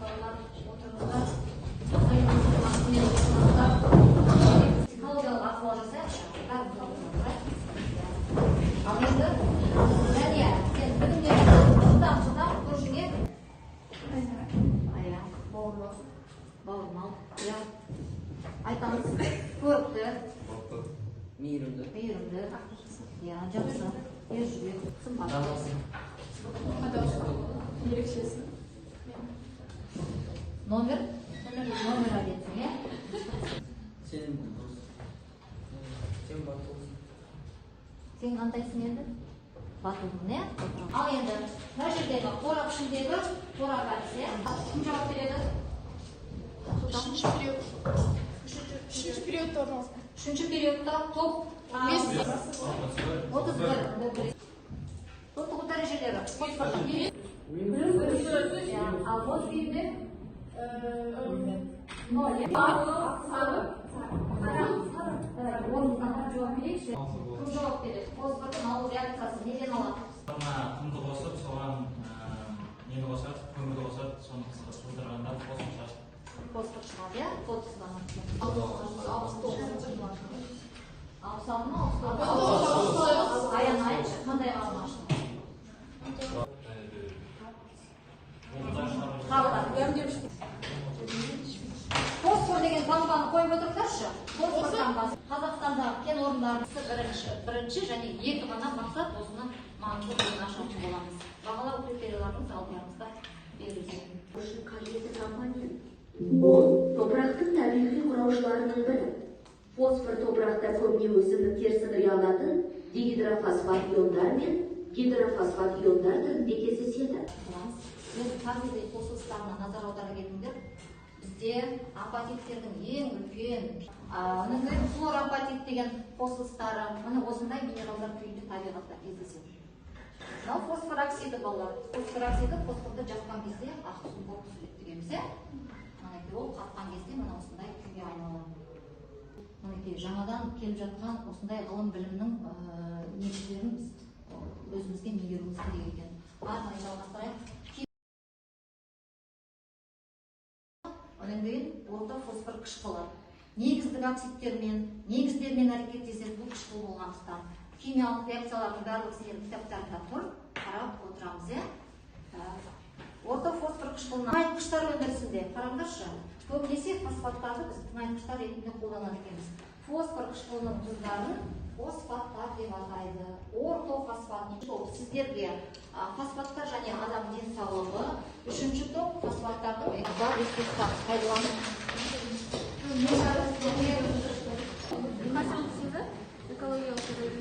балалар отырыңыздар. Психологиялық ахуал жасайықшы. Ал енді Дания, сен білімдерді жылдам көршіңе бауырмал, айтамыз, көрікті, мейірімді, жақсы, ержүрек, сымбатты, ерекшесі. номер әдетсің, е? Сен батылсың. Сен қандайсың енді? Батылдың, е? Ал енді, мына жердегі қорап ішіндегі қорап әдісі, кім жауап береді? Үшінші периодта орналасқан. Үшінші периодта топ 31. Топтық дәрежелері. Ал бос күйінде? 0. Орныңыздан жауап берейікші. Кім жауап береді? Фосфордың алу реакциясы неден алады? Құмды қосып, соған нені қосады, көмірді қосады, соны қыздырғанда фосфор шығады. Фосфор шығады, иә? 66. Аян айтшы, қандай қалмашты? Фосфор деген таңбаны қойып отырсаршы. Фосфор таңбасы. Қазақстандағы кен орындарысы бірінші және екі ғана мақсат осының маңызды бөлігін ашатын боламыз. Бағалау критерияларымыз алдымызда берілген. Қажетті компания. Ол топырақтың табиғи құраушыларының бірі. Фосфор топырақта көбіне өсімдіктер сіңіре алатын дигидрофосфат иондар мен гидрофосфат иондар түрінде кездеседі. Біз табиғи қосылыстарына назар аудара кетіңдер. Бізде апатиттердің ең үлкен флорапатит деген қосылыстары, міне осындай минералдар күйінде табиғатта кездеседі. Мынау фосфор оксиді балалар. Фосфор оксиді фосфорды жаққан кезде ақ түсін болып түседі дегеніміз, е? Ол қатқан кезде мына осындай күйге айналады. Мінекей жаңадан келіп жатқан осындай ғылым білімнің негіздерін біз өзімізге меңгеруіміз керек екен. Ары қарай жалғастырайық. Одан кейін орта фосфор қышқылы. Негіздік оксидтермен, негіздермен әрекеттеседі, бұл қышқыл болғандықтан. Химиялық реакциялардың барлығы сіздердің кітаптарында тұр, қарап отырамыз, е? Орта фосфор қышқылының тыңайтқыштар өндірісінде қараңдаршы, көбінесе фосфаттарды біз тыңайтқыштар ретінде қолданады екенбіз. Фосфор қышқылының тұздарын фосфаттар деп атайды. Ортофосфат. Сіздерге фосфаттар және адам денсаулығы, үшінші топ фосфаттардың бар ресурстар пайдаланып.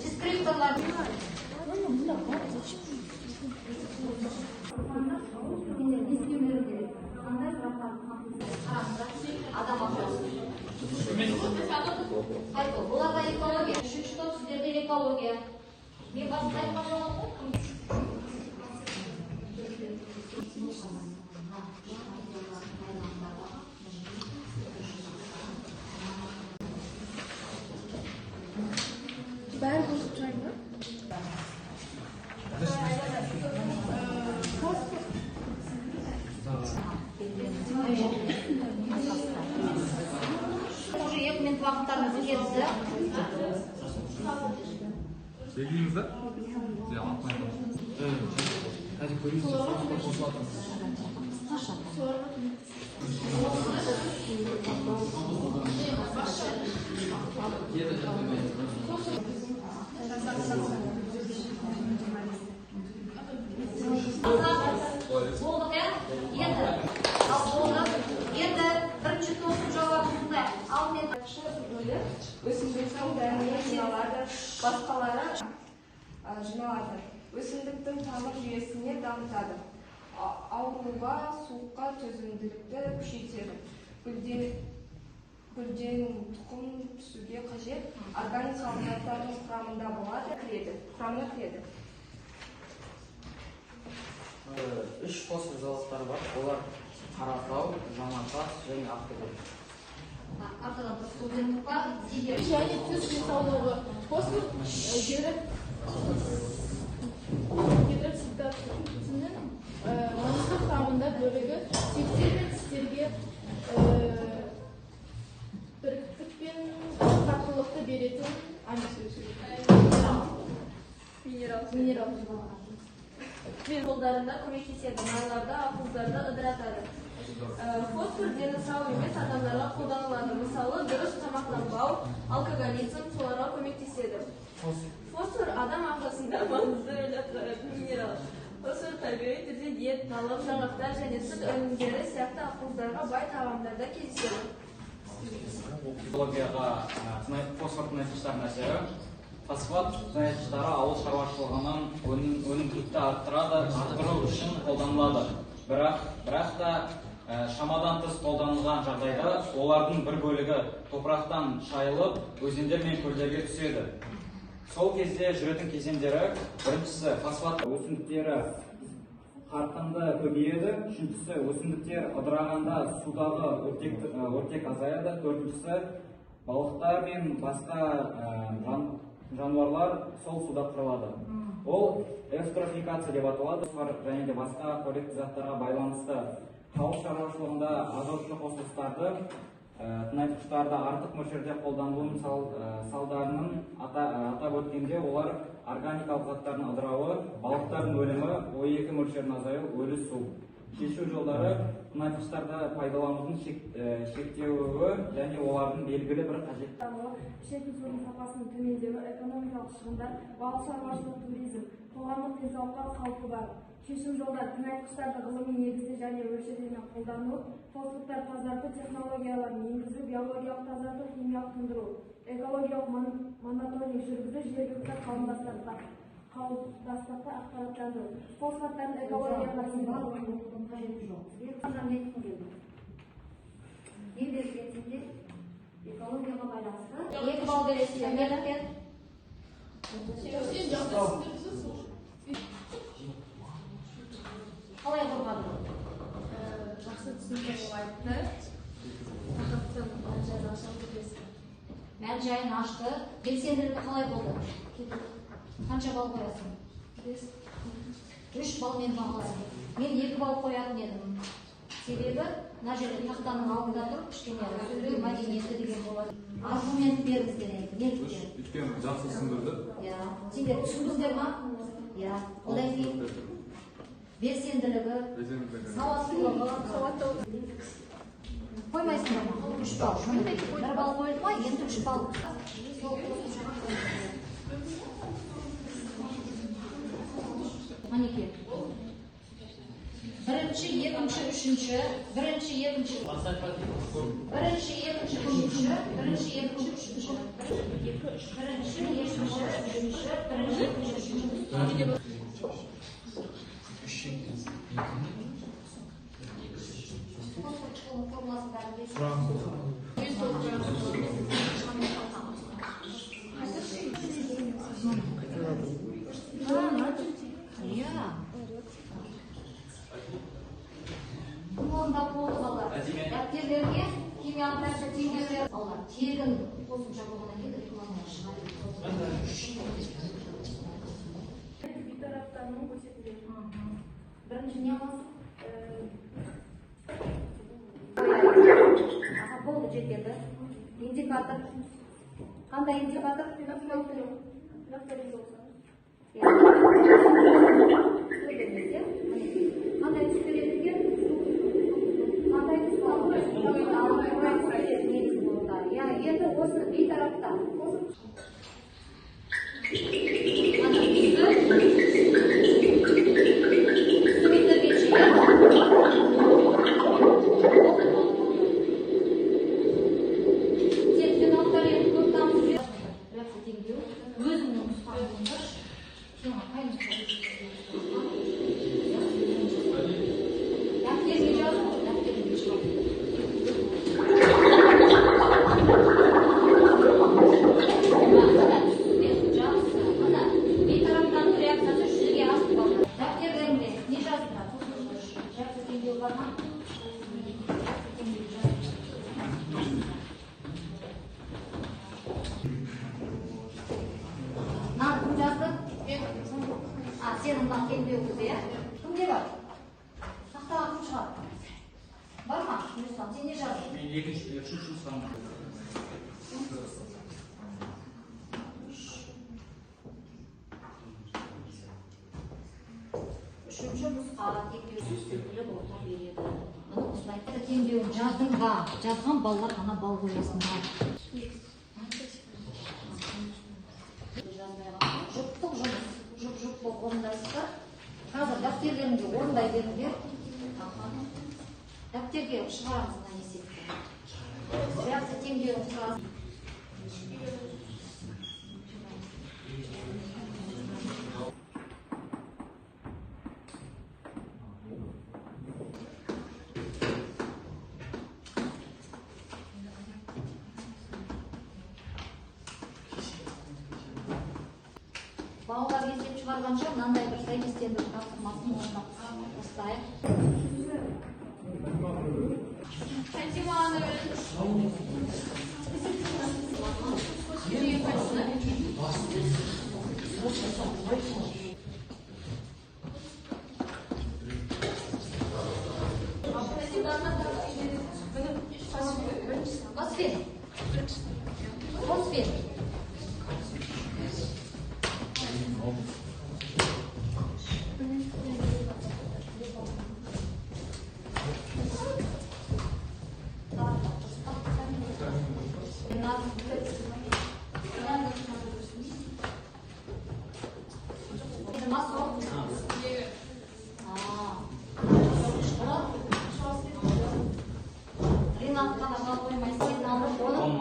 Дискрипторлар. Адам ағзасы. Оларға экология. Үшінші топ сіздерде экология. Мен басында айтқан жоғалды? Бәрі қосып жай ма? Уже екімен бағыттарымыз келді. Белгілейміз да? Қазір көрейсіз, қосылатын. Болдық, е? Енді бірінші топтың жауабында ал мен өсімдіктің дәніне жиналады, басқалары жиналады. Өсімдіктің тамыр жүйесіне дамытады. Ауруға, суыққа төзімділікті күшейтеді. Гүлден тұқым түсуге қажет органикалық заттардың құрамына кіреді. Үш фосфор зауыттары бар. Олар Қаратау, Жаңатас және Ақтөбе. Артадан студентқа Және түз денсаулығы. Фосфор гидроксидтің маңызды құрамында бөлігі 80 Mineral. Жолдарында көмектеседі, майларда, ақуыздарда ыдыратады. Фосфор дені сау емес адамдарға қолданылады. Мысалы, дұрыс тамақтанбау, алкоголизм соларға көмектеседі. Фосфор адам ағзасында маңызды рөл атқаратын минерал. Фосфор табиғи түрде ет, балық, жаңғақтар және сүт өнімдері сияқты ақуыздарға бай тағамдарда кездеседі. Экологияға фосфор тыңайтқыштардың әсері. Фосфат тыңайтқыштары ауыл шаруашылығының өнімділікті арттыру үшін қолданылады. Бірақ та шамадан тыс қолданылған жағдайда олардың бір бөлігі топырақтан шайылып, өзендер мен көлдерге түседі. Сол кезде жүретін кезеңдері: біріншісі, фосфат өсімдіктері қарқынды көбейеді. Үшіншісі, өсімдіктер ыдырағанда судағы оттек азаяды. Төртіншісі, балықтар мен басқа жануарлар сол суда қырылады. Ол эвтрофикация деп аталады. Және де басқа қоректі заттарға байланысты ауыл шаруашылығында азотты қосылыстарды, тыңайтқыштарды артық мөлшерде қолданылуының салдарының атап өткенде олар органикалық заттардың ыдырауы, балықтардың өлімі, O2 мөлшерінің азаюы, өлі су. Шешу жолдары тыңайтқыштарды пайдаланудың шектеуі және олардың белгілі бір қажет. Ішетін судың сапасының төмендеуі, экономикалық шығындар, балық шаруашылығы, туризм, қоғамдық денсаулыққа қауіпі бар. Шешім жолдар: тыңайтқыштарды ғылыми негізде және мөлшерде қолдану, фосфаттар тазарту технологияларын енгізу, биологиялық тазарту, химиялық тұндыру, экологиялық мониторинг жүргізу, жергілікті қауымдастыққа ақпараттандыру. Фосфаттардың экологияға экологияға байланысты 2 балл бересіздер. Неліктен? Қалай қорғады? Жақсы түсіндіріп айтты. Тақырыптың мән-жайын ашты. Мән-жайын ашты. Белсенділігі қалай болды? Қанша балл қоясың? 3 баллмен бағалайсың. Мен 2 балл қоятын едім. Себебі, мына жерде тақтаның алдында тұрып, кішкене сөйлеу мәдениеті деген болады. Аргумент беріңіздер енді. Неліктен? Өйткені жақсы түсіндірді. Сендер түсіндіңдер ма? Одан кейін белсенділігі, сауаттылығы. Қоймайсыңдар ма? 3 балл. 1 балл қойылды ма? Енді 3 балл. Манеке. Бірінші, екінші, үшінші. Бірінші, екінші, дәптерлерге химиялық нәрсе теңгелер алған. Тегін қосымша болғаннан кейін рекламалар шығады. бейтараптануы көрсетіледі. Бірінші не қыласың? Болды, жетеді. Индикатор. Қандай индикатор? Қандай түс береді екен? Қандай түс алып? Енді осыны бейтарапта. Сенің мынаны келмеу көзі, кімде бар? Тақтаға кім шығар? Бар ма? Сен не жаздың? Мен үшінші нұсқаны. теңдеуін жаздың ба? Жазған балалар ана бал қоясын ба? Жұптық жұмыс, жұп болып орындайсыздар. Қазір дәптерлеріңде орындай беріңдер. Дәптерге шығарамыз мына есепті. Реакция теңдеуін сұрасыз. Балалар есеп шығарғанша мынандай бір сәйкестендіру тапсырмасын орнап қостайық.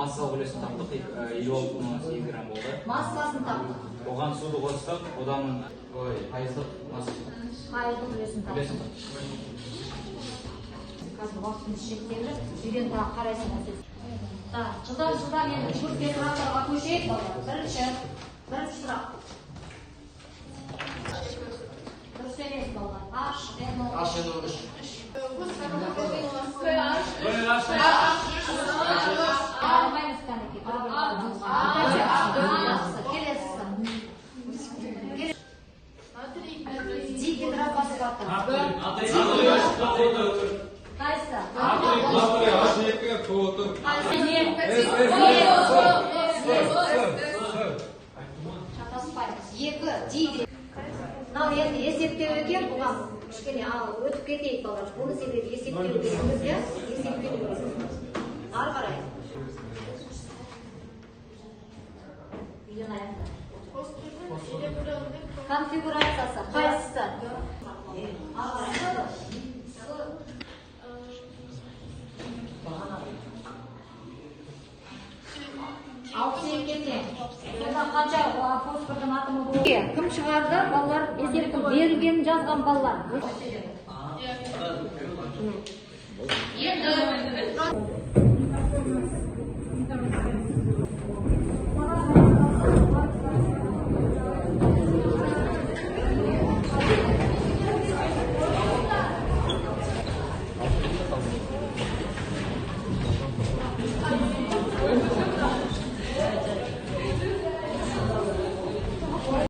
Массалық үлесін таптық, 56,8 грамм болды. Массасын таптық. Оған суды қостық, одан пайыздық үлесін таптық. Қазір уақытымыз шектелді, үйден тағы қарайсыңыз. Жылдан енді жүгіртпе сұрақтарға көшейік. Бірінші сұрақ. Дұрыс емес балалар. Алмаймыз кәнеке. Дигидрокосфаты. Қайсы? Шатаспаймыз. Екі дигидр. Мынау енді есептеу екен, бұған кішкене өтіп кетейік балалар. Бұны себебі есептеу керекпіз, иә? Есептеу керекпіз. Ары қарай. Үйден аяқта. Конфигурациясы қайсысы? Ары қарай. Алпыс екіде. Сонда қанша фосфордың атомы болды? Кім шығарды? Балалар есептің берілгенін жазған балалар. Енді